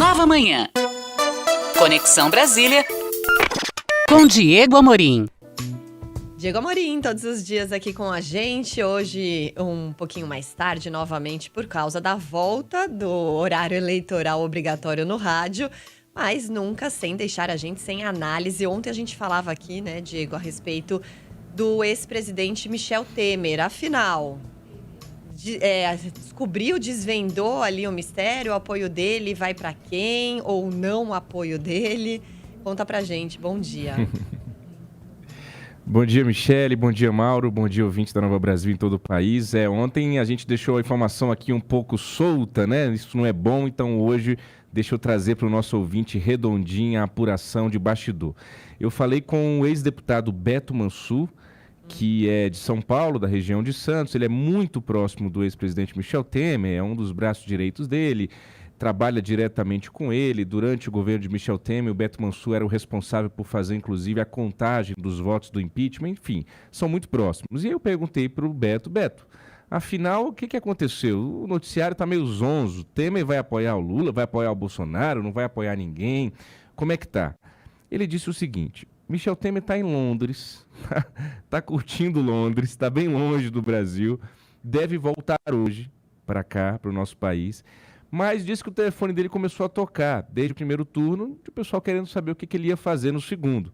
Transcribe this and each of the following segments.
Nova Manhã. Conexão Brasília com Diego Amorim. Diego Amorim, todos os dias aqui com a gente. Hoje, um pouquinho mais tarde, novamente, por causa da volta do horário eleitoral obrigatório no rádio. Mas nunca sem deixar a gente sem análise. Ontem a gente falava aqui, né, Diego, a respeito do ex-presidente Michel Temer. Afinal, descobriu, desvendou ali o mistério, o apoio dele vai para quem ou não o apoio dele? Conta pra gente. Bom dia. Bom dia, Michele, bom dia, Mauro, bom dia, ouvintes da Nova Brasil em todo o país. Ontem a gente deixou a informação aqui um pouco solta, né? Isso não é bom, então hoje deixa eu trazer para o nosso ouvinte redondinha a apuração de bastidor. Eu falei com o ex-deputado Beto Mansur, que é de São Paulo, da região de Santos. Ele é muito próximo do ex-presidente Michel Temer, é um dos braços direitos dele, trabalha diretamente com ele. Durante o governo de Michel Temer, o Beto Mansur era o responsável por fazer, inclusive, a contagem dos votos do impeachment. Enfim, são muito próximos. E aí eu perguntei para o Beto, afinal, o que aconteceu? O noticiário está meio zonzo. Temer vai apoiar o Lula, vai apoiar o Bolsonaro, não vai apoiar ninguém? Como é que tá? Ele disse o seguinte: Michel Temer está em Londres, está curtindo Londres, está bem longe do Brasil, deve voltar hoje para cá, para o nosso país, mas disse que o telefone dele começou a tocar desde o primeiro turno, o pessoal querendo saber o que ele ia fazer no segundo.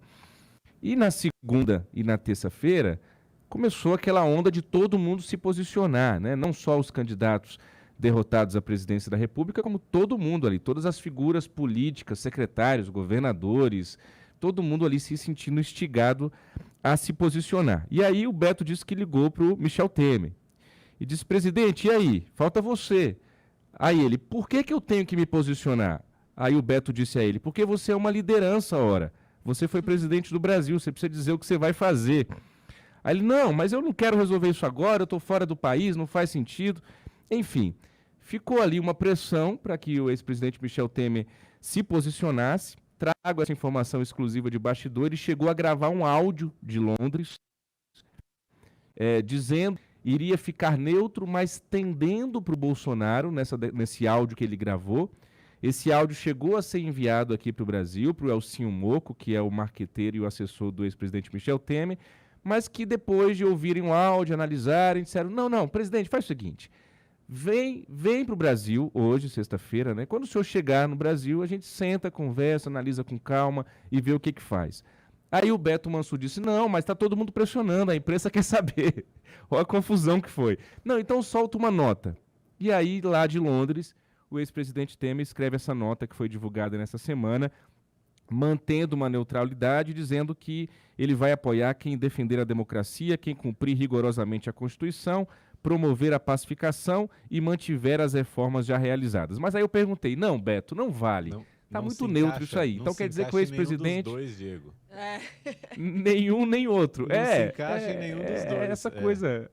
E na segunda e na terça-feira, começou aquela onda de todo mundo se posicionar, né? Não só os candidatos derrotados à presidência da República, como todo mundo ali, todas as figuras políticas, secretários, governadores, todo mundo ali se sentindo instigado a se posicionar. E aí o Beto disse que ligou para o Michel Temer e disse: presidente, e aí? Falta você. Aí ele: por que eu tenho que me posicionar? Aí o Beto disse a ele: porque você é uma liderança, ora. Você foi presidente do Brasil, você precisa dizer o que você vai fazer. Aí ele: não, mas eu não quero resolver isso agora, eu estou fora do país, não faz sentido. Enfim, ficou ali uma pressão para que o ex-presidente Michel Temer se posicionasse. Trago essa informação exclusiva de bastidor. Ele chegou a gravar um áudio de Londres, dizendo que iria ficar neutro, mas tendendo para o Bolsonaro nesse áudio que ele gravou. Esse áudio chegou a ser enviado aqui para o Brasil, para o Elcinho Moco, que é o marqueteiro e o assessor do ex-presidente Michel Temer, mas que depois de ouvirem o áudio, analisarem, disseram: não, presidente, faz o seguinte, vem para o Brasil hoje, sexta-feira, né? Quando o senhor chegar no Brasil, a gente senta, conversa, analisa com calma e vê o que faz. Aí o Beto Mansur disse: não, mas está todo mundo pressionando, a imprensa quer saber. Olha a confusão que foi. Não, então solta uma nota. E aí, lá de Londres, o ex-presidente Temer escreve essa nota que foi divulgada nessa semana, mantendo uma neutralidade, dizendo que ele vai apoiar quem defender a democracia, quem cumprir rigorosamente a Constituição, promover a pacificação e mantiver as reformas já realizadas. Mas aí eu perguntei: não, Beto, não vale. Está muito neutro isso aí. Então quer dizer que o ex-presidente... Nenhum dos dois, Diego. Nenhum nem outro. Não se encaixa em nenhum dos dois. Essa coisa...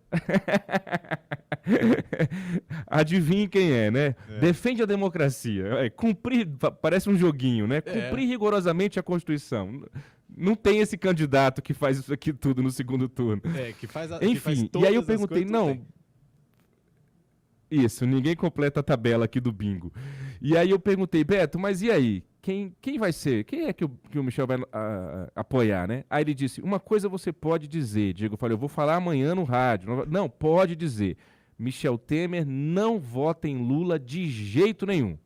Adivinhe quem é, né? Defende a democracia. Cumprir, parece um joguinho, né? Cumprir rigorosamente a Constituição. Não tem esse candidato que faz isso aqui tudo no segundo turno. Enfim, que faz e aí eu perguntei: não... Isso, ninguém completa a tabela aqui do bingo. E aí eu perguntei: Beto, mas e aí? Quem vai ser? Quem é que o Michel vai apoiar, né? Aí ele disse: uma coisa você pode dizer, Diego. Eu falei: eu vou falar amanhã no rádio. Não, pode dizer. Michel Temer não vota em Lula de jeito nenhum.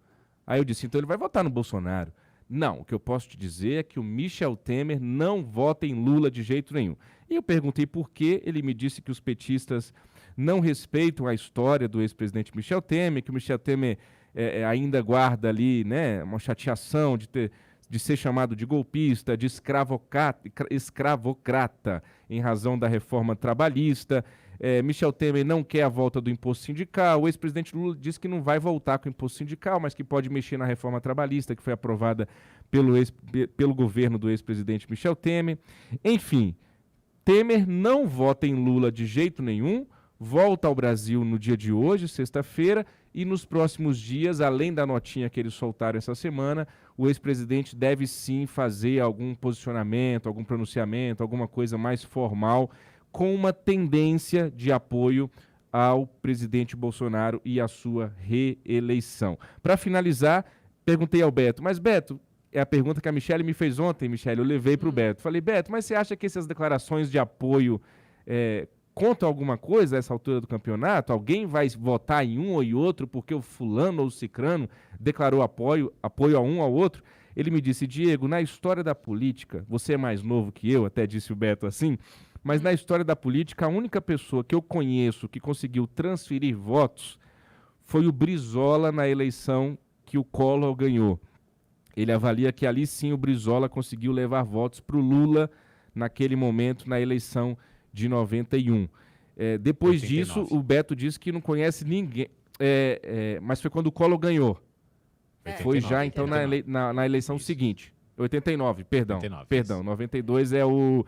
Aí eu disse: então ele vai votar no Bolsonaro. Não, o que eu posso te dizer é que o Michel Temer não vota em Lula de jeito nenhum. E eu perguntei por quê. Ele me disse que os petistas não respeitam a história do ex-presidente Michel Temer, que o Michel Temer ainda guarda ali, né, uma chateação de ser chamado de golpista, de escravocrata em razão da reforma trabalhista. Michel Temer não quer a volta do imposto sindical. O ex-presidente Lula disse que não vai voltar com o imposto sindical, mas que pode mexer na reforma trabalhista, que foi aprovada pelo governo do ex-presidente Michel Temer. Enfim, Temer não vota em Lula de jeito nenhum, volta ao Brasil no dia de hoje, sexta-feira, e nos próximos dias, além da notinha que eles soltaram essa semana, o ex-presidente deve sim fazer algum posicionamento, algum pronunciamento, alguma coisa mais formal, com uma tendência de apoio ao presidente Bolsonaro e à sua reeleição. Para finalizar, perguntei ao Beto, mas Beto, é a pergunta que a Michelle me fez ontem, Michelle, eu levei para o Beto. Falei, Beto, mas você acha que essas declarações de apoio contam alguma coisa a essa altura do campeonato? Alguém vai votar em um ou em outro porque o fulano ou o cicrano declarou apoio a um ou ao outro? Ele me disse, Diego, na história da política, você é mais novo que eu, até disse o Beto assim, mas na história da política, a única pessoa que eu conheço que conseguiu transferir votos foi o Brizola na eleição que o Collor ganhou. Ele avalia que ali sim o Brizola conseguiu levar votos para o Lula naquele momento, na eleição de 91. Depois 89. disso, o Beto disse que não conhece ninguém, mas foi quando o Collor ganhou. Foi 89, já então na eleição Isso. seguinte. 89, perdão. 89, perdão. isso. 92 é o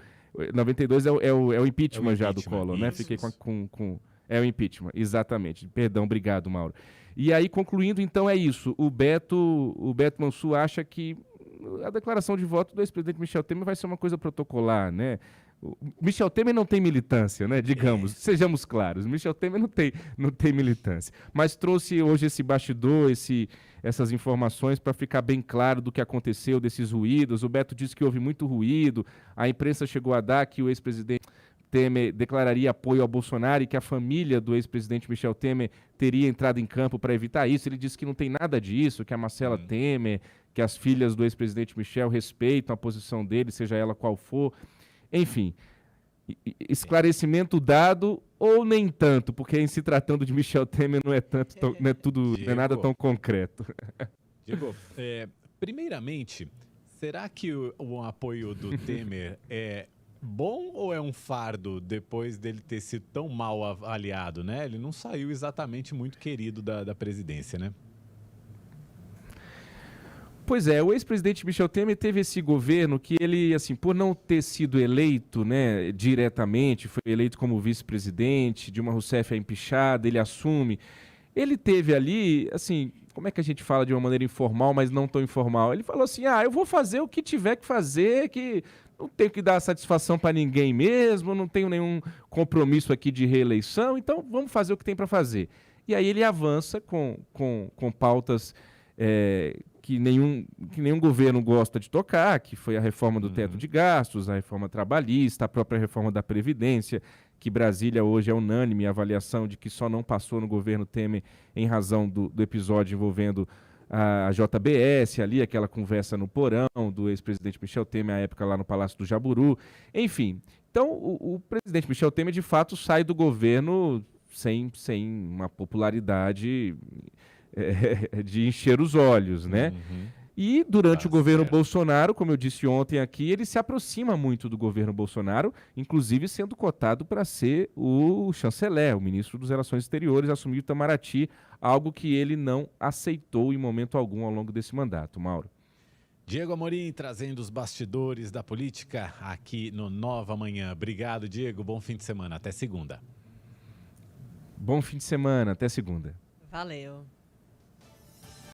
92 é o impeachment já do impeachment, Collor, né? isso. Fiquei com é o impeachment, exatamente. Perdão, obrigado, Mauro. E aí, concluindo, então, é isso. O Beto Mansur acha que a declaração de voto do ex-presidente Michel Temer vai ser uma coisa protocolar, né? O Michel Temer não tem militância, né? Digamos, sejamos claros. Michel Temer não tem militância. Mas trouxe hoje esse bastidor, essas informações para ficar bem claro do que aconteceu, desses ruídos. O Beto disse que houve muito ruído. A imprensa chegou a dar que o ex-presidente Temer declararia apoio ao Bolsonaro e que a família do ex-presidente Michel Temer teria entrado em campo para evitar isso. Ele disse que não tem nada disso, que a Marcela Temer, que as filhas do ex-presidente Michel respeitam a posição dele, seja ela qual for. Enfim, esclarecimento dado ou nem tanto, porque em se tratando de Michel Temer não é tanto, não é tudo, não é nada tão concreto. Diego, primeiramente, será que o apoio do Temer é bom ou é um fardo depois dele ter sido tão mal avaliado, né? Ele não saiu exatamente muito querido da presidência, né? Pois é, o ex-presidente Michel Temer teve esse governo que ele, assim, por não ter sido eleito, né, diretamente, foi eleito como vice-presidente, Dilma Rousseff é empichada, ele assume. Ele teve ali, assim, como é que a gente fala de uma maneira informal, mas não tão informal? Ele falou assim, eu vou fazer o que tiver que fazer, que não tenho que dar satisfação para ninguém mesmo, não tenho nenhum compromisso aqui de reeleição, então vamos fazer o que tem para fazer. E aí ele avança com pautas que nenhum governo gosta de tocar, que foi a reforma do teto de gastos, a reforma trabalhista, a própria reforma da Previdência, que Brasília hoje é unânime a avaliação de que só não passou no governo Temer em razão do episódio envolvendo a JBS, ali aquela conversa no porão do ex-presidente Michel Temer, à época lá no Palácio do Jaburu. Enfim, então o presidente Michel Temer de fato sai do governo sem uma popularidade de encher os olhos, né? E durante o governo Bolsonaro, como eu disse ontem aqui, ele se aproxima muito do governo Bolsonaro, inclusive sendo cotado para ser o chanceler, o ministro das Relações Exteriores, assumir o Itamaraty, algo que ele não aceitou em momento algum ao longo desse mandato, Mauro. Diego Amorim trazendo os bastidores da política aqui no Nova Manhã. Obrigado, Diego. Bom fim de semana. Até segunda. Bom fim de semana. Até segunda. Valeu.